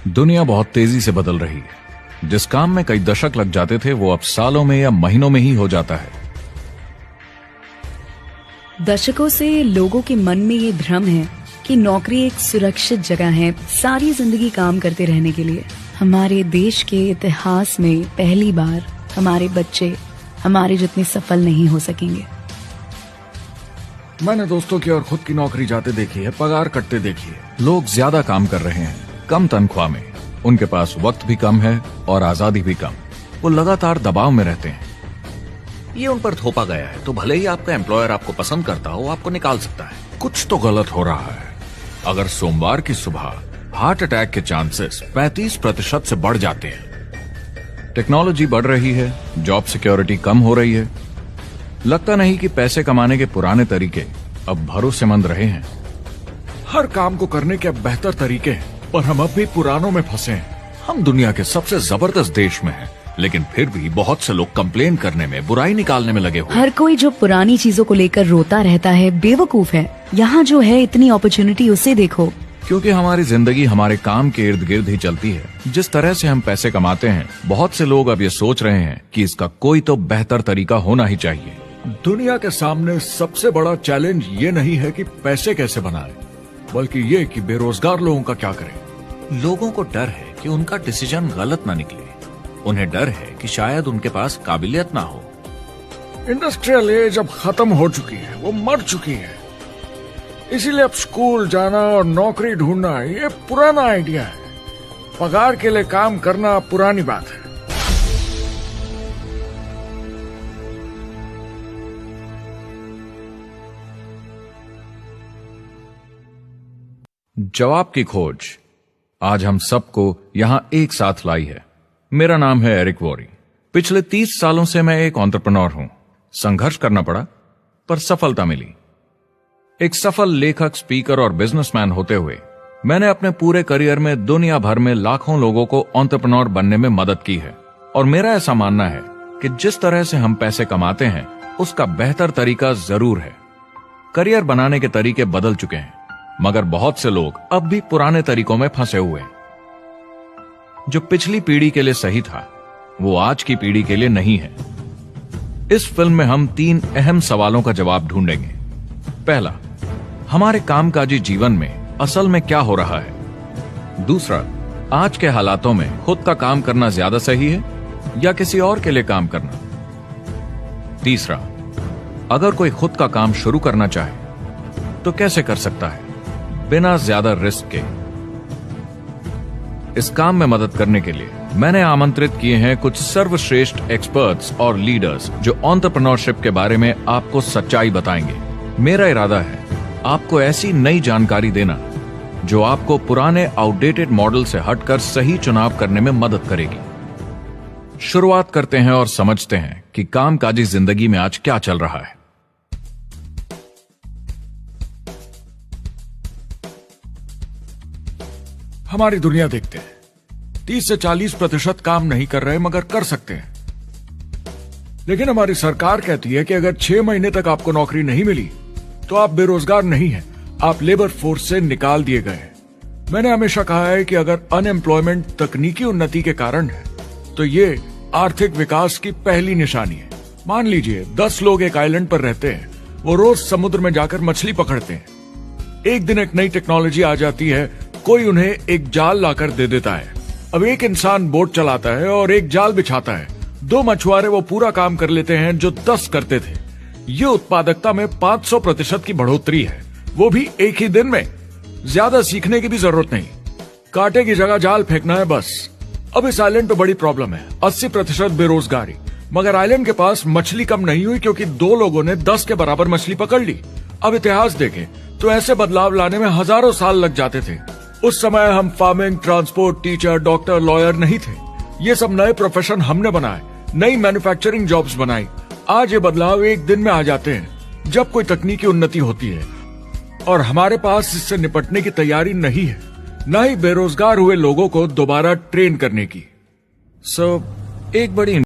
दुनिया बहुत तेजी से बदल रही है। जिस काम में कई दशक लग जाते थे वो अब सालों में या महीनों में ही हो जाता है। दशकों से लोगों के मन में ये भ्रम है कि नौकरी एक सुरक्षित जगह है सारी जिंदगी काम करते रहने के लिए। हमारे देश के इतिहास में पहली बार हमारे बच्चे हमारे जितने सफल नहीं हो सकेंगे। मैंने दोस्तों की और खुद की नौकरी जाते देखी है, पगार कटते देखी है। लोग ज्यादा काम कर रहे हैं कम तनख्वाह में, उनके पास वक्त भी कम है और आजादी भी कम। वो लगातार दबाव में रहते हैं। ये उन पर थोपा गया है, तो भले ही आपका एम्प्लॉयर आपको पसंद करता हो, आपको निकाल सकता है। कुछ तो गलत हो रहा है। अगर सोमवार की सुबह हार्ट अटैक के चांसेस 35% से बढ़ जाते हैं। टेक्नोलॉजी बढ़ रही है, जॉब सिक्योरिटी कम हो रही है। लगता नहीं कि पैसे कमाने के पुराने तरीके अब भरोसेमंद रहे हैं। हर काम को करने के अब बेहतर तरीके हैं, पर हम अब भी पुरानों में फंसे हैं। हम दुनिया के सबसे जबरदस्त देश में हैं, लेकिन फिर भी बहुत से लोग कंप्लेन करने में, बुराई निकालने में लगे हुए। हर कोई जो पुरानी चीजों को लेकर रोता रहता है बेवकूफ है। यहाँ जो है इतनी अपॉर्चुनिटी उसे देखो। क्योंकि हमारी जिंदगी हमारे काम के इर्द गिर्द ही चलती है। जिस तरह से हम पैसे कमाते हैं, बहुत से लोग अब ये सोच रहे हैं कि इसका कोई तो बेहतर तरीका होना ही चाहिए। दुनिया के सामने सबसे बड़ा चैलेंज ये नहीं है कि पैसे कैसे बनाएं, बल्कि ये कि बेरोजगार लोगों का क्या करें। लोगों को डर है कि उनका डिसीजन गलत ना निकले। उन्हें डर है कि शायद उनके पास काबिलियत ना हो। इंडस्ट्रियल एज अब खत्म हो चुकी है, वो मर चुकी है। इसीलिए अब स्कूल जाना और नौकरी ढूंढना ये पुराना आइडिया है। पगार के लिए काम करना पुरानी बात है। जवाब की खोज आज हम सबको यहां एक साथ लाई है। मेरा नाम है एरिक वॉरी। पिछले 30 सालों से मैं एक एंटरप्रेन्योर हूं। संघर्ष करना पड़ा, पर सफलता मिली। एक सफल लेखक, स्पीकर और बिजनेसमैन होते हुए मैंने अपने पूरे करियर में दुनिया भर में लाखों लोगों को एंटरप्रेन्योर बनने में मदद की है। और मेरा ऐसा मानना है कि जिस तरह से हम पैसे कमाते हैं, उसका बेहतर तरीका जरूर है। करियर बनाने के तरीके बदल चुके हैं, मगर बहुत से लोग अब भी पुराने तरीकों में फंसे हुए हैं। जो पिछली पीढ़ी के लिए सही था, वो आज की पीढ़ी के लिए नहीं है। इस फिल्म में हम 3 अहम सवालों का जवाब ढूंढेंगे। पहला, हमारे कामकाजी जीवन में असल में क्या हो रहा है। दूसरा, आज के हालातों में खुद का काम करना ज्यादा सही है या किसी और के लिए काम करना। तीसरा, अगर कोई खुद का काम शुरू करना चाहे तो कैसे कर सकता है बिना ज्यादा रिस्क के। इस काम में मदद करने के लिए मैंने आमंत्रित किए हैं कुछ सर्वश्रेष्ठ एक्सपर्ट्स और लीडर्स जो एंटरप्रेन्योरशिप के बारे में आपको सच्चाई बताएंगे। मेरा इरादा है आपको ऐसी नई जानकारी देना जो आपको पुराने आउटडेटेड मॉडल से हटकर सही चुनाव करने में मदद करेगी। शुरुआत करते हैं और समझते हैं कि कामकाजी जिंदगी में आज क्या चल रहा है। हमारी दुनिया देखते हैं, 30 से 40% काम नहीं कर रहे मगर कर सकते हैं। लेकिन हमारी सरकार कहती है कि अगर 6 महीने तक आपको नौकरी नहीं मिली तो आप बेरोजगार नहीं हैं, आप लेबर फोर्स से निकाल दिए गए हैं। मैंने हमेशा कहा है कि अगर अनएम्प्लॉयमेंट तकनीकी उन्नति के कारण है तो ये आर्थिक विकास की पहली निशानी है। मान लीजिए 10 लोग एक आइलैंड पर रहते हैं, वो रोज समुद्र में जाकर मछली पकड़ते हैं। एक दिन एक नई टेक्नोलॉजी आ जाती है, कोई उन्हें एक जाल लाकर दे देता है। अब एक इंसान बोट चलाता है और एक जाल बिछाता है। 2 मछुआरे वो पूरा काम कर लेते हैं जो 10 करते थे। ये उत्पादकता में 500% की बढ़ोतरी है, वो भी एक ही दिन में। ज्यादा सीखने की भी जरूरत नहीं, कांटे की जगह जाल फेंकना है बस। अब इस आइलैंड पे बड़ी प्रॉब्लम है, 80% बेरोजगारी। मगर आइलैंड के पास मछली कम नहीं हुई क्योंकि 2 लोगों ने 10 के बराबर मछली पकड़ ली। अब इतिहास देखें तो ऐसे बदलाव लाने में हजारों साल लग जाते थे। उस समय हम farming, transport, teacher, doctor, lawyer नहीं थे। ये सब नए प्रोफेशन हमने बनाए, नई मैन्युफैक्चरिंग जॉब्स बनाई। आज ये बदलाव एक दिन में आ जाते हैं जब कोई तकनीकी उन्नति होती है, और हमारे पास इससे निपटने की तैयारी नहीं है, न ही बेरोजगार हुए लोगों को दोबारा ट्रेन करने की। एक बड़ी